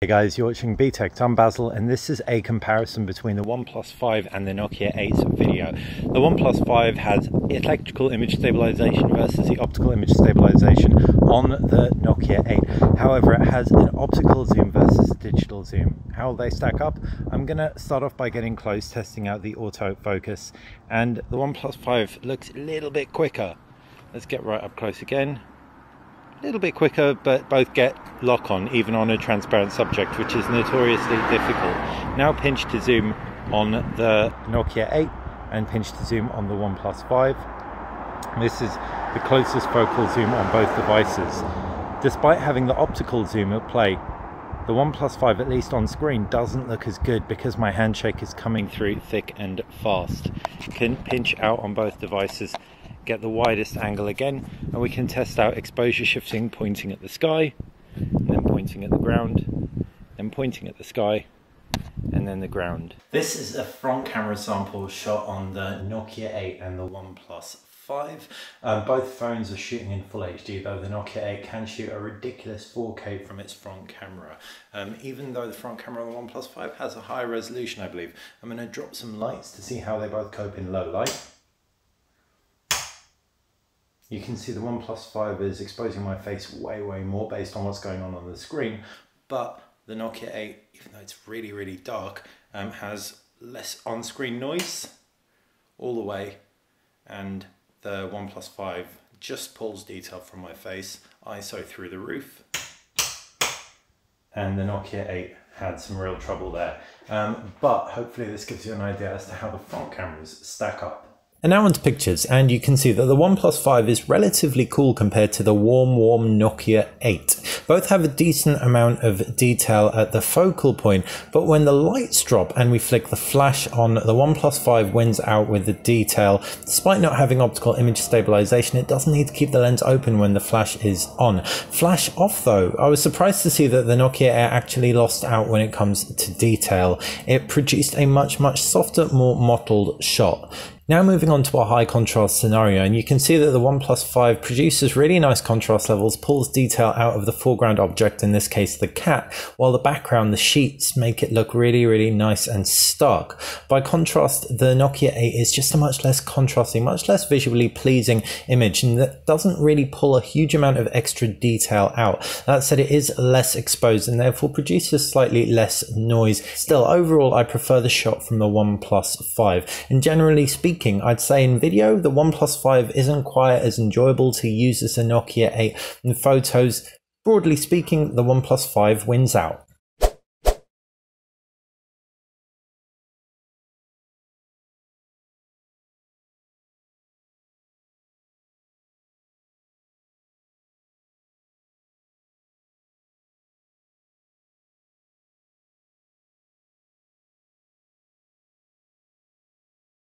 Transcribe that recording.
Hey guys, you're watching BTech. I'm Basil, and this is a comparison between the OnePlus 5 and the Nokia 8 video. The OnePlus 5 has electrical image stabilization versus the optical image stabilization on the Nokia 8. However, it has an optical zoom versus a digital zoom. How will they stack up? I'm going to start off by getting close, testing out the autofocus, and the OnePlus 5 looks a little bit quicker. Let's get right up close again. A little bit quicker, but both get lock on even on a transparent subject, which is notoriously difficult. Now pinch to zoom on the Nokia 8 and pinch to zoom on the OnePlus 5. This is the closest focal zoom on both devices. Despite having the optical zoom at play, the OnePlus 5, at least on screen, doesn't look as good because my handshake is coming through thick and fast. Can pinch out on both devices, get the widest angle again, and we can test out exposure shifting, pointing at the sky, and then pointing at the ground, then pointing at the sky, and then the ground. This is a front camera sample shot on the Nokia 8 and the OnePlus 5. Both phones are shooting in full HD, though the Nokia 8 can shoot a ridiculous 4K from its front camera. Even though the front camera on the OnePlus 5 has a higher resolution, I believe. I'm going to drop some lights to see how they both cope in low light. You can see the OnePlus 5 is exposing my face way more based on what's going on the screen, but the Nokia 8, even though it's really dark, has less on-screen noise all the way, and the OnePlus 5 just pulls detail from my face, ISO through the roof, and the Nokia 8 had some real trouble there. But hopefully this gives you an idea as to how the front cameras stack up. And now onto pictures, and you can see that the OnePlus 5 is relatively cool compared to the warm Nokia 8. Both have a decent amount of detail at the focal point, but when the lights drop and we flick the flash on, the OnePlus 5 wins out with the detail. Despite not having optical image stabilization, it doesn't need to keep the lens open when the flash is on. Flash off though, I was surprised to see that the Nokia 8 actually lost out when it comes to detail. It produced a much softer, more mottled shot. Now moving on to a high contrast scenario, and you can see that the OnePlus 5 produces really nice contrast levels, pulls detail out of the foreground object, in this case the cat, while the background, the sheets, make it look really nice and stark. By contrast, the Nokia 8 is just a much less contrasting, much less visually pleasing image, and that doesn't really pull a huge amount of extra detail out. That said, it is less exposed and therefore produces slightly less noise. Still, overall, I prefer the shot from the OnePlus 5, and generally speaking, I'd say in video, the OnePlus 5 isn't quite as enjoyable to use as the Nokia 8. In photos, broadly speaking, the OnePlus 5 wins out.